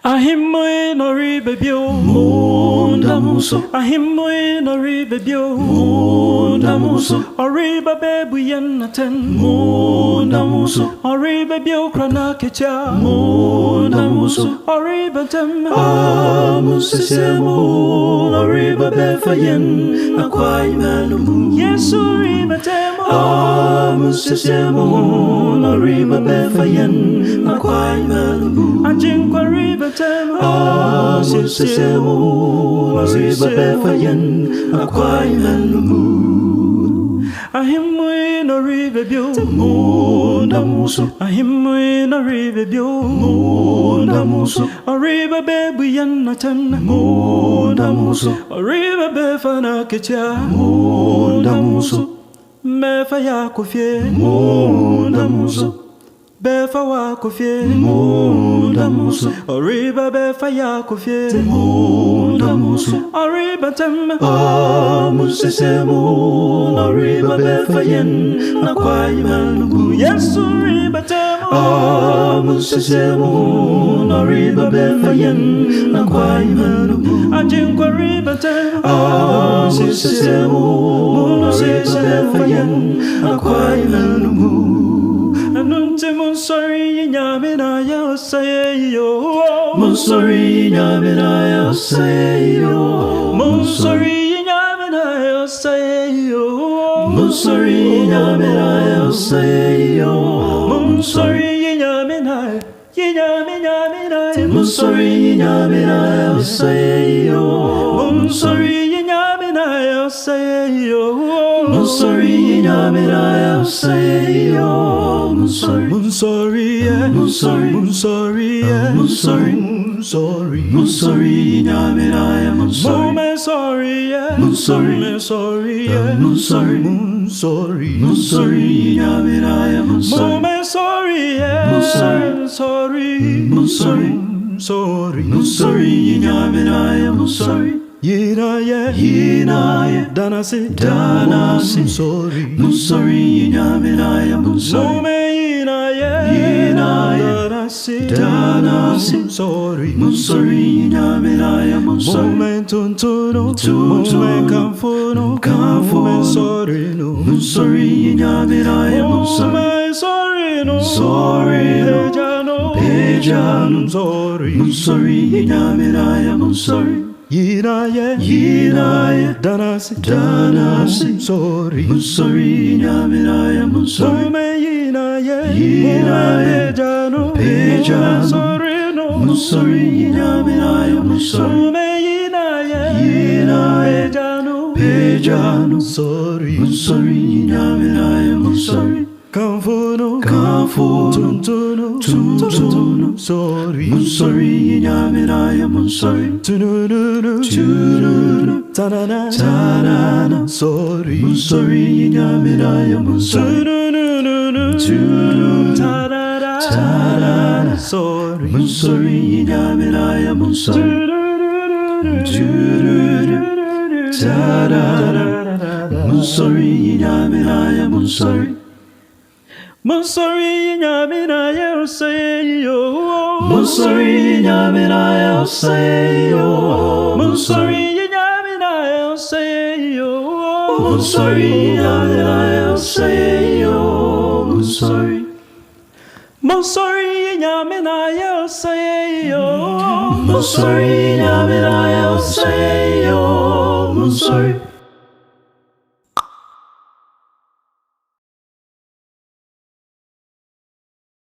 Ahimwe no ribebio Munda muso Ahimwe no ribebio Munda muso Oriba bebu yenaten Munda muso Oriba bio krana kecha Munda muso Oriba tem Musa semo Oriba befa yen Akwai manumu Yesu riba temo Musa semo Oriba befa yen Akwai manumu Anjinkwa riba Musa semo Oriba befa yen Akwai manumu Ahimwe no ribebio Munda muso Ahimwe no ribebio Munda muso Oriba bebu yanatan Munda muso Oriba befa na kecha Munda muso Mefa ya kofie Munda muso Befa wa kofie Munda muso Oriba befa ya kofie Munda muso Oriba tem Musa semo Oriba befa yen Akwai manumu Yesu riba tem Musa semo Oriba befa yen Akwai manumu Anjinkwa riba tem Musa semo Oriba befa yen Akwai manumu Anunte Monsore nyamina ya sayo Monsore nyamina ya sayo Monsore nyamina ya sayo Monsore nyamina ya sayo Monsore nyamina Monsore nyamina ya sayo Monsore nyamina ya sayo Monsore nyamina ya sayo Monsore nyamina ya Monsore Yinaye danasi Monsore nyamina ya Monsore Danasi Monsore nyamina ya Monsore Momentuntuno Momenkamfuno Sorino Monsore nyamina ya Monsore Sorino Pejano Monsore nyamina ya Monsore Yinaye danasi Monsore nyamina ya Monsore Yinaye Pejano Monsore nyamina ya Monsore Yinaye Pejano Monsore nyamina ya Monsore Kamfuno Tuntuno Sorry Monsore nyamina ya Monsore Tununu Tanana Sorry Monsore nyamina ya Monsore Tanana Sorry Monsore nyamina ya Monsore Monsore nyamina ya Monsore Monsore nyamina ya sayo Monsore nyamina ya sayo Monsore nyamina ya sayo Monsore nyamina ya sayo Monsore nyamina ya sayo Monsore nyamina ya sayo